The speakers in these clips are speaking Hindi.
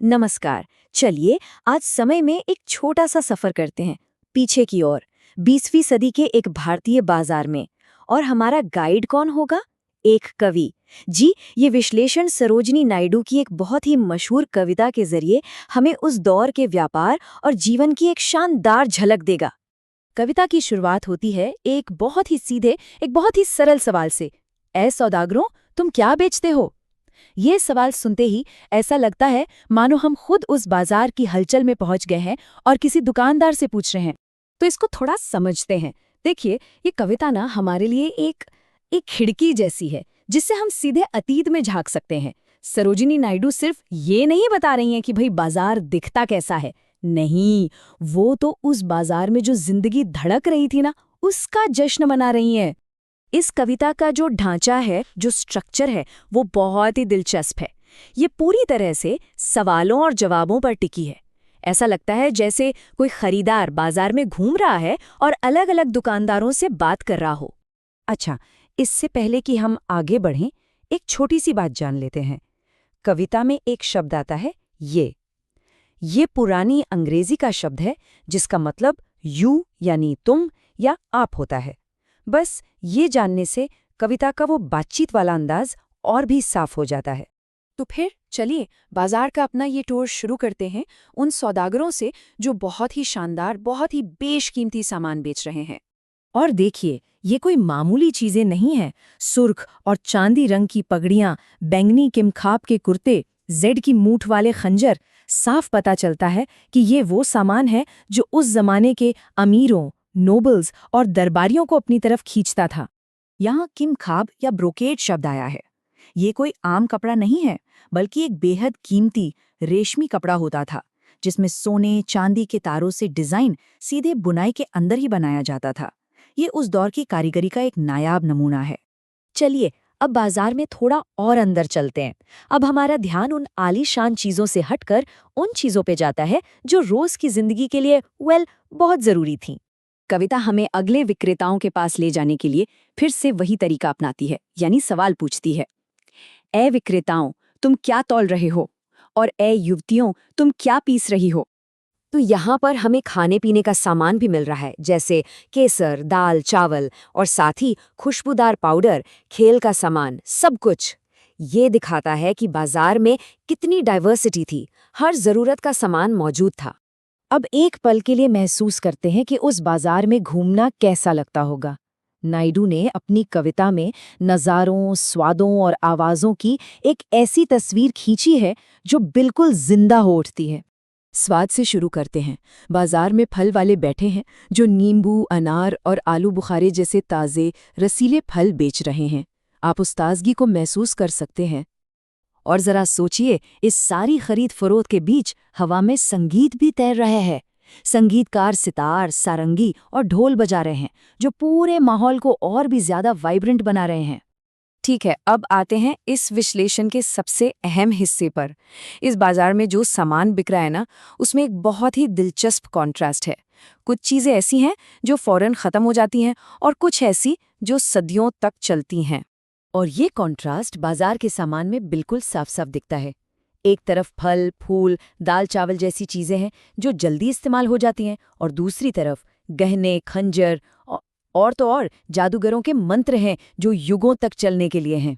नमस्कार। चलिए आज समय में एक छोटा सा सफर करते हैं पीछे की ओर 20वीं सदी के एक भारतीय बाजार में। और हमारा गाइड कौन होगा? एक कवि। जी, ये विश्लेषण सरोजिनी नायडू की एक बहुत ही मशहूर कविता के जरिए हमें उस दौर के व्यापार और जीवन की एक शानदार झलक देगा। कविता की शुरुआत होती है एक बहुत ही सीधे, एक बहुत ही सरल सवाल से। ऐ सौदागरों, तुम क्या बेचते हो? ये सवाल सुनते ही ऐसा लगता है मानो हम खुद उस बाजार की हलचल में पहुंच गए हैं और किसी दुकानदार से पूछ रहे हैं। तो इसको थोड़ा समझते हैं। देखिए, ये कविता ना हमारे लिए एक खिड़की जैसी है जिससे हम सीधे अतीत में झांक सकते हैं। सरोजिनी नायडू सिर्फ ये नहीं बता रही हैं कि भाई बाजार दिखता कैसा है। नहीं, वो तो उस बाजार में जो जिंदगी धड़क रही थी ना, उसका जश्न मना रही हैं। इस कविता का जो ढांचा है, जो स्ट्रक्चर है, वो बहुत ही दिलचस्प है। ये पूरी तरह से सवालों और जवाबों पर टिकी है। ऐसा लगता है जैसे कोई खरीदार बाजार में घूम रहा है और अलग-अलग दुकानदारों से बात कर रहा हो। अच्छा, इससे पहले कि हम आगे बढ़ें, एक छोटी सी बात जान लेते हैं। कविता में एक शब्द आता है ये पुरानी अंग्रेजी का शब्द है जिसका मतलब यू यानी तुम या आप होता है। बस ये जानने से कविता का वो बातचीत वाला अंदाज और भी साफ हो जाता है। तो फिर चलिए बाजार का अपना ये टूर शुरू करते हैं उन सौदागरों से जो बहुत ही शानदार, बहुत ही बेशकीमती सामान बेच रहे हैं। और देखिए, ये कोई मामूली चीजें नहीं हैं। सुर्ख और चांदी रंग की पगड़ियां, बैंगनी किमखाब के कुर्ते, जेड की मूठ वाले खंजर। साफ पता चलता है कि ये वो सामान है जो उस जमाने के अमीरों, नोबल्स और दरबारियों को अपनी तरफ खींचता था। यहाँ किमखाब या ब्रोकेड शब्द आया है। ये कोई आम कपड़ा नहीं है, बल्कि एक बेहद कीमती रेशमी कपड़ा होता था जिसमें सोने चांदी के तारों से डिजाइन सीधे बुनाई के अंदर ही बनाया जाता था। ये उस दौर की कारीगरी का एक नायाब नमूना है। चलिए अब बाजार में थोड़ा और अंदर चलते हैं। अब हमारा ध्यान उन आलीशान चीजों से हटकर उन चीजों पे जाता है जो रोज की जिंदगी के लिए बहुत जरूरी थी। कविता हमें अगले विक्रेताओं के पास ले जाने के लिए फिर से वही तरीका अपनाती है, यानी सवाल पूछती है। ए विक्रेताओं, तुम क्या तौल रहे हो? और ए युवतियों, तुम क्या पीस रही हो? तो यहाँ पर हमें खाने पीने का सामान भी मिल रहा है, जैसे केसर, दाल, चावल और साथ ही खुशबूदार पाउडर, खेल का सामान, सब कुछ। ये दिखाता है कि बाजार में कितनी डाइवर्सिटी थी, हर जरूरत का सामान मौजूद था। अब एक पल के लिए महसूस करते हैं कि उस बाजार में घूमना कैसा लगता होगा। नायडू ने अपनी कविता में नज़ारों, स्वादों और आवाज़ों की एक ऐसी तस्वीर खींची है जो बिल्कुल जिंदा हो उठती है। स्वाद से शुरू करते हैं। बाजार में फल वाले बैठे हैं जो नींबू, अनार और आलू बुखारे जैसे ताज़े, रसीले फल बेच रहे हैं। आप उस ताजगी को महसूस कर सकते हैं। और जरा सोचिए, इस सारी खरीद फरोख्त के बीच हवा में संगीत भी तैर रहे हैं। संगीतकार सितार, सारंगी और ढोल बजा रहे हैं जो पूरे माहौल को और भी ज्यादा वाइब्रेंट बना रहे हैं। ठीक है, अब आते हैं इस विश्लेषण के सबसे अहम हिस्से पर। इस बाजार में जो सामान बिक रहा है ना, उसमें एक बहुत ही दिलचस्प कॉन्ट्रास्ट है। कुछ चीजें ऐसी हैं जो फौरन खत्म हो जाती हैं और कुछ ऐसी जो सदियों तक चलती हैं। और ये कॉन्ट्रास्ट बाजार के सामान में बिल्कुल साफ साफ दिखता है। एक तरफ फल, फूल, दाल चावल जैसी चीजें हैं जो जल्दी इस्तेमाल हो जाती हैं, और दूसरी तरफ गहने, खंजर और तो और जादूगरों के मंत्र हैं जो युगों तक चलने के लिए हैं।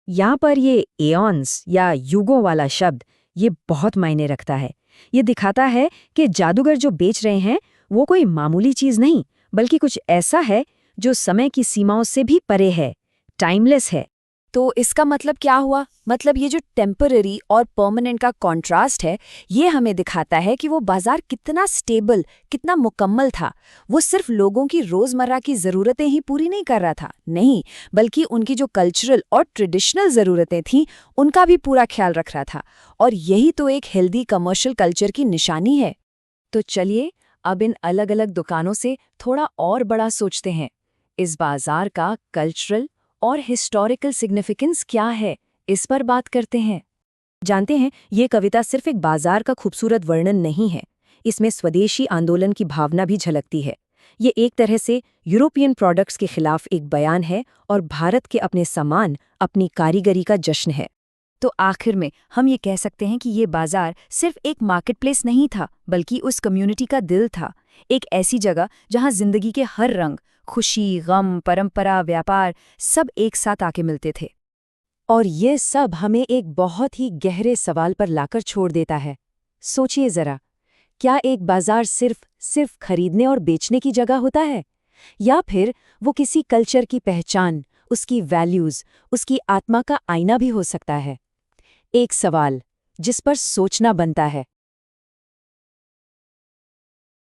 यहाँ पर ये एऑन्स या युगों वाला शब्द ये बहुत मायने रखता है। ये दिखाता है कि जादूगर जो बेच रहे हैं वो कोई मामूली चीज नहीं, बल्कि कुछ ऐसा है जो समय की सीमाओं से भी परे है, टाइमलेस है। तो इसका मतलब क्या हुआ? मतलब ये जो टेम्पररी और परमानेंट का कॉन्ट्रास्ट है, ये हमें दिखाता है कि वो बाजार कितना स्टेबल, कितना मुकम्मल था। वो सिर्फ लोगों की रोजमर्रा की ज़रूरतें ही पूरी नहीं कर रहा था, नहीं, बल्कि उनकी जो कल्चरल और ट्रेडिशनल ज़रूरतें थीं, उनका भी पूरा ख्याल रख रहा था। और यही तो एक हेल्दी कमर्शियल कल्चर की निशानी है। तो चलिए अब इन अलग अलग दुकानों से थोड़ा और बड़ा सोचते हैं। इस बाजार का कल्चरल और हिस्टोरिकल सिग्निफिकेंस क्या है, इस पर बात करते हैं। जानते हैं, ये कविता सिर्फ एक बाजार का खूबसूरत वर्णन नहीं है, इसमें स्वदेशी आंदोलन की भावना भी झलकती है। ये एक तरह से यूरोपियन प्रोडक्ट्स के खिलाफ एक बयान है और भारत के अपने सामान, अपनी कारीगरी का जश्न है। तो आखिर में हम ये कह सकते हैं कि ये बाजार सिर्फ एक मार्केटप्लेस नहीं था, बल्कि उस कम्युनिटी का दिल था। एक ऐसी जगह जहां जिंदगी के हर रंग, खुशी, गम, परंपरा, व्यापार सब एक साथ आके मिलते थे। और ये सब हमें एक बहुत ही गहरे सवाल पर लाकर छोड़ देता है। सोचिए जरा, क्या एक बाजार सिर्फ खरीदने और बेचने की जगह होता है, या फिर वो किसी कल्चर की पहचान, उसकी वैल्यूज, उसकी आत्मा का आईना भी हो सकता है? एक सवाल जिस पर सोचना बनता है।